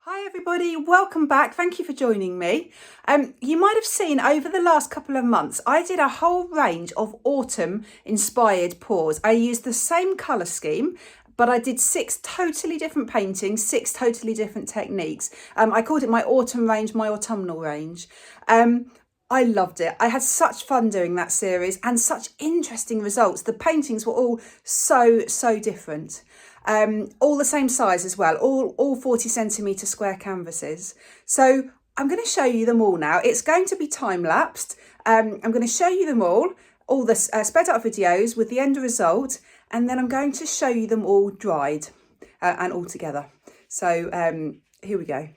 Hi everybody, welcome back. Thank you for joining me. You might have seen over the last couple of months, I did a whole range of autumn inspired pours. I used the same colour scheme, but I did 6 totally different paintings, 6 totally different techniques. I called it my autumn range, my autumnal range. I loved it. I had such fun doing that series and such interesting results. The paintings were all so different. All the same size as well, all 40 centimetre square canvases. So I'm going to show you them all now. It's going to be time lapsed. I'm going to show you them all the sped up videos with the end result, and then I'm going to show you them all dried and all together. So here we go.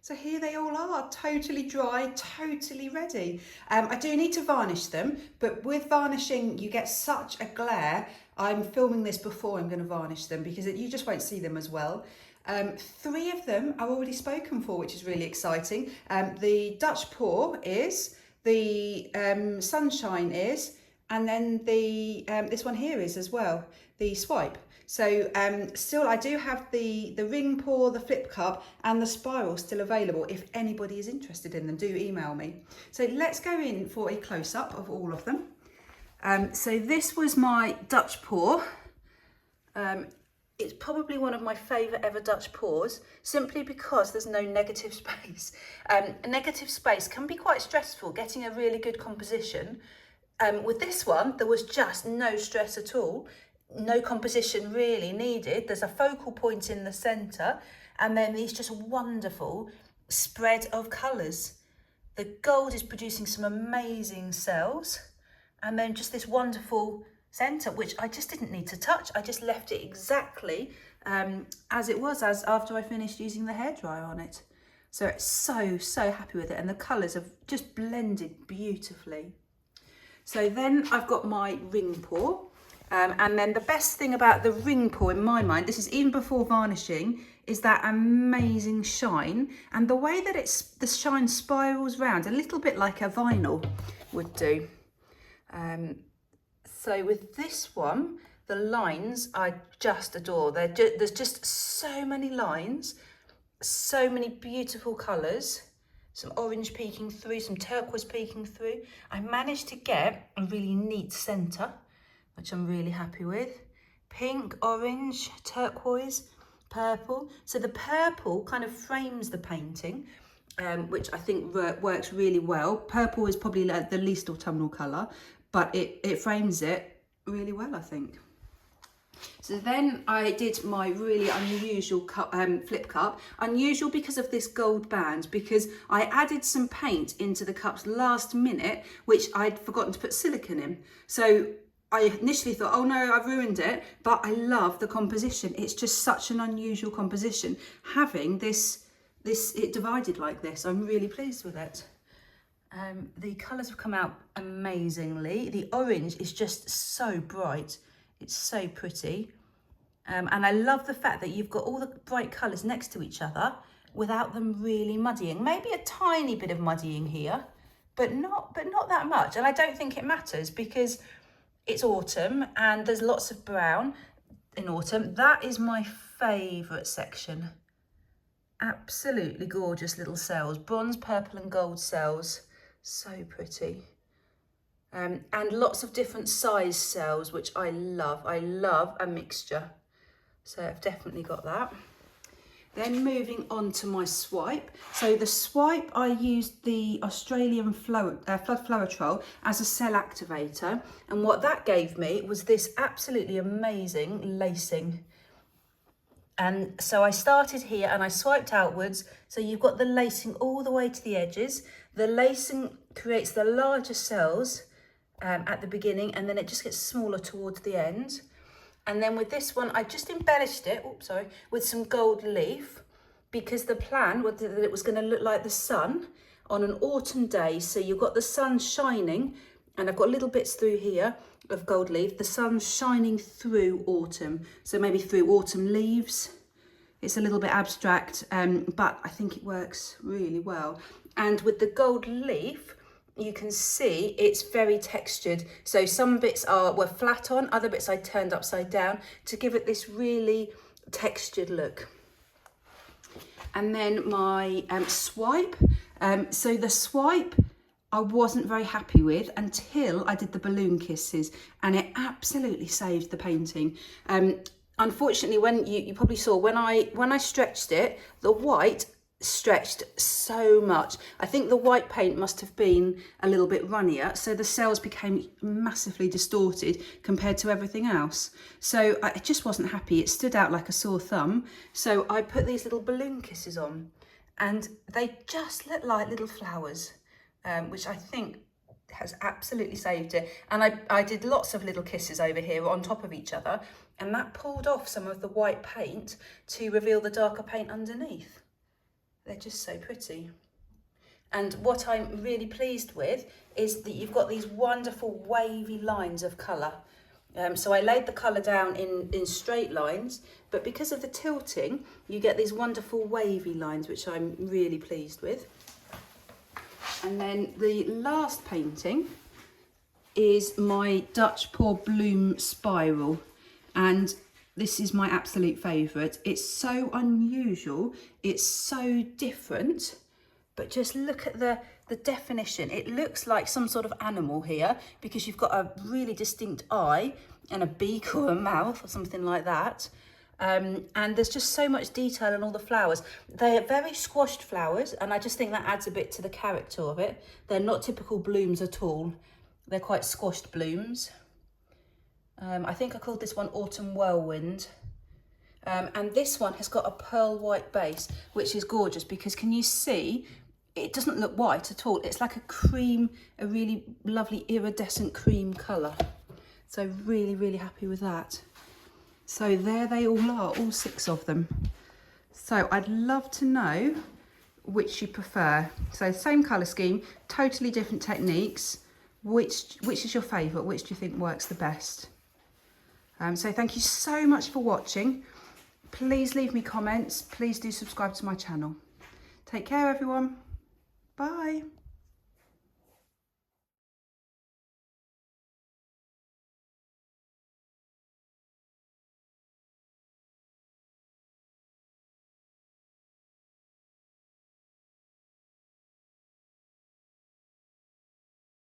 So here they all are, totally dry, totally ready. I do need to varnish them, but with varnishing, you get such a glare. I'm filming this before I'm going to varnish them because you just won't see them as well. 3 of them are already spoken for, which is really exciting. The Dutch pour is, the Sunshine is, and then the this one here is as well, the Swipe. So still I do have the ring pour, the flip cup and the spiral still available. If anybody is interested in them, do email me. So let's go in for a close-up of all of them. So this was my Dutch pour. It's probably one of my favourite ever Dutch pours, simply because there's no negative space. A negative space can be quite stressful, getting a really good composition. With this one, there was just no stress at all. No composition really needed. There's a focal point in the centre, and then these just wonderful spread of colours. The gold is producing some amazing cells, and then just this wonderful centre, which I just didn't need to touch. I just left it exactly as it was, as after I finished using the hairdryer on it. So it's so happy with it, and the colours have just blended beautifully. So then I've got my ring pour. And then the best thing about the ring pour in my mind, this is even before varnishing, is that amazing shine, and the way that the shine spirals round, a little bit like a vinyl would do. So with this one, the lines I just adore. There's just so many lines, so many beautiful colours, some orange peeking through, some turquoise peeking through. I managed to get a really neat centre, which I'm really happy with. Pink, orange, turquoise, purple. So the purple kind of frames the painting, which I think works really well. Purple is probably the least autumnal colour, but it frames it really well, I think. So then I did my really unusual flip cup. Unusual because of this gold band, because I added some paint into the cups last minute, which I'd forgotten to put silicone in. So I initially thought, oh no, I've ruined it, but I love the composition. It's just such an unusual composition. Having it divided like this, I'm really pleased with it. The colours have come out amazingly. The orange is just so bright. It's so pretty. And I love the fact that you've got all the bright colours next to each other without them really muddying. Maybe a tiny bit of muddying here, but not that much. And I don't think it matters because it's autumn and there's lots of brown in autumn. That is my favourite section. Absolutely gorgeous little cells, bronze, purple and gold cells. So pretty. And lots of different size cells, which I love. I love a mixture. So I've definitely got that. Then moving on to my swipe. So the swipe, I used the Australian Flood Floetrol as a cell activator. And what that gave me was this absolutely amazing lacing. And so I started here and I swiped outwards. So you've got the lacing all the way to the edges. The lacing creates the larger cells at the beginning, and then it just gets smaller towards the end. And then with this one, I just embellished it, with some gold leaf, because the plan was that it was going to look like the sun on an autumn day. So you've got the sun shining, and I've got little bits through here of gold leaf, the sun shining through autumn. So maybe through autumn leaves. It's a little bit abstract, but I think it works really well. And with the gold leaf, you can see it's very textured. So some bits were flat on, other bits I turned upside down to give it this really textured look. And then my swipe. So the swipe I wasn't very happy with until I did the balloon kisses, and it absolutely saved the painting. Unfortunately, when you probably saw when I stretched it, the white stretched so much. I think the white paint must have been a little bit runnier, so the cells became massively distorted compared to everything else. So I just wasn't happy. It stood out like a sore thumb. So I put these little balloon kisses on, and they just look like little flowers, which I think has absolutely saved it. And I did lots of little kisses over here on top of each other, and that pulled off some of the white paint to reveal the darker paint underneath. They're just so pretty. And what I'm really pleased with is that you've got these wonderful wavy lines of colour. So I laid the colour down in straight lines, but because of the tilting, you get these wonderful wavy lines, which I'm really pleased with. And then the last painting is my Dutch Pour Bloom Spiral. And this is my absolute favourite. It's so unusual, it's so different, but just look at the definition. It looks like some sort of animal here because you've got a really distinct eye and a beak or a mouth or something like that. And there's just so much detail in all the flowers. They are very squashed flowers, and I just think that adds a bit to the character of it. They're not typical blooms at all. They're quite squashed blooms. I think I called this one Autumn Whirlwind. And this one has got a pearl white base, which is gorgeous because can you see, it doesn't look white at all. It's like a cream, a really lovely iridescent cream colour. So really, really happy with that. So there they all are, all 6 of them. So I'd love to know which you prefer. So same colour scheme, totally different techniques. Which is your favourite? Which do you think works the best? So thank you so much for watching. Please leave me comments. Please do subscribe to my channel. Take care, everyone. Bye.